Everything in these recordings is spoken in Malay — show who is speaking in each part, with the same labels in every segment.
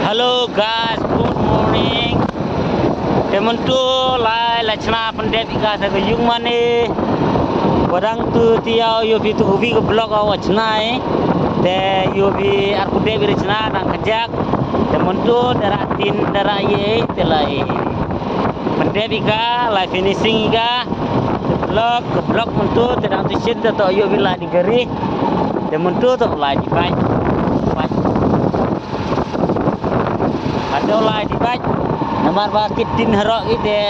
Speaker 1: Hello guys, good morning. Teman tu lai lachna pandai bika sa kayung mane. Barang tu tiao yo bi tu hobi ke blog awachna te yo bi aku de bi rachna nang kajak. Teman tu daratin daraye telai. Pandai bika lai finishing ika blog mentu tedang tu shit to yo bi lai digari. Teman tu lai di bai. Ada lai di baj namar ba kitin harok ide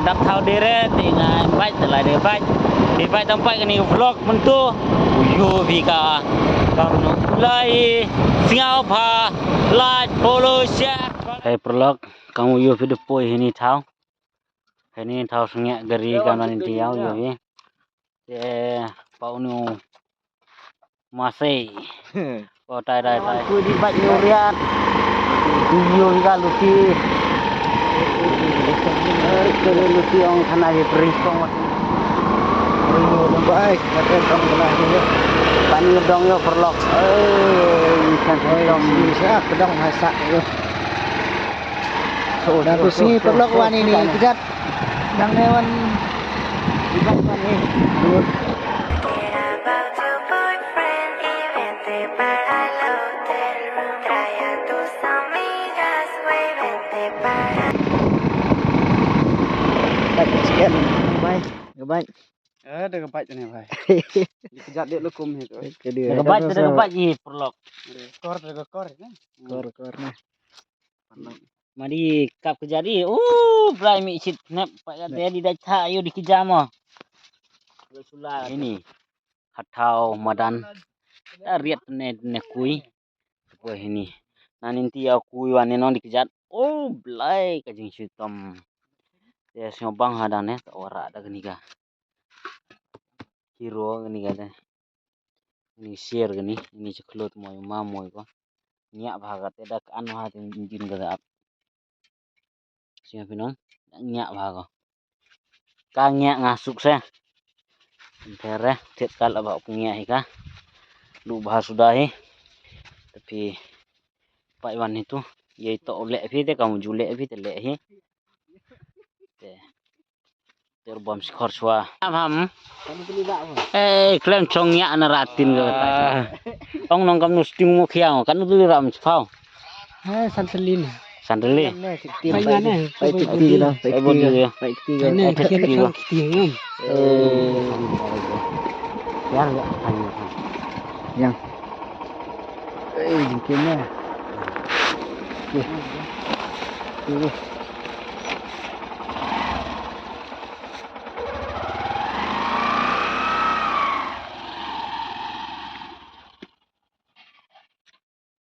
Speaker 1: dak thau dere tinga baj lai de baj di baj tempat ni vlog mentu yo bika kamu lai singau pha like follow share hey vlog kamu yo video poi ini thau sengak gari kanan tiau yo bi pau nu masai tai ku di baj riat Yo juga luki kele luki orang kana he perikong
Speaker 2: baik kata kamu lah ni
Speaker 1: pani ngedong yo perlok ikan ngedong
Speaker 2: bisa kedong masak yo so dah sini perlok wan ini kejat dang newan ibat wan ni sekian baik
Speaker 3: ada kebat ni bhai dikejat dia lukum itu
Speaker 1: kebat ni perlok
Speaker 3: kor
Speaker 2: nah
Speaker 1: mari kap kejadi brai mi sit snap pak dia di dacha ayo dikejam ini hatau madan riat ne kui apa ini naninti aku wan non dikejat blai kajing sitom ya siobang hadane ora ada gini ka hero gini ka ini share gini ini ceklot moy mamoy ko nyak bhagat eda anu hat injin ka sia pinong nyak bhago ka nyak ngasuk sa entere tet kal aba punya hika lu bahas sudah tapi pak Iwan itu yaitu oleh vite kamu jule vite le hi terbom skor swa ham
Speaker 2: kamu beli dak
Speaker 1: klem chongnya anaratin ka ta ong nong kam nusting mo khiao kan tu ram phao
Speaker 2: sanselin
Speaker 1: sandeli
Speaker 2: mainane baik tikti lah baik tikti
Speaker 1: ini
Speaker 2: tikti yang jingkirnya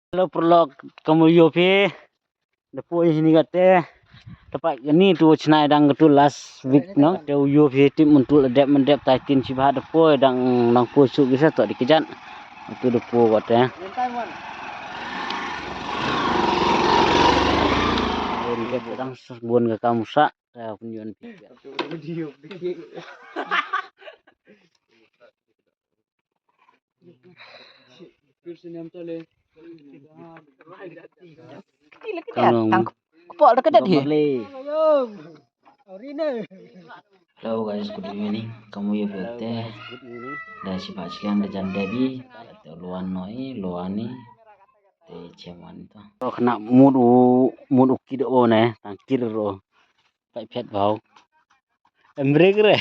Speaker 1: Halo perlok kamu yopi depo ini kate tepat gini tu chnai dang tu last week no te yopi tim untuk mendep taitin sibah depo dang pusuk bisa tok dikejan tu depo kate dia dang sebun ke kamu sak punyon
Speaker 2: video
Speaker 1: Hello guys, good evening. Kamu ya bete. Dan si Paslian da jandabi atau luan noi, luani te ceman to. Kena mudu kido ne, tangkir ro. Pai phet bau. Break re.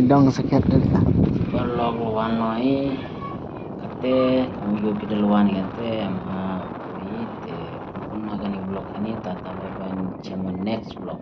Speaker 2: dong sakit dah
Speaker 1: kalau luan noi kate kamu juga kita luan kate ama te pun agak ni blog ini tata ban next blog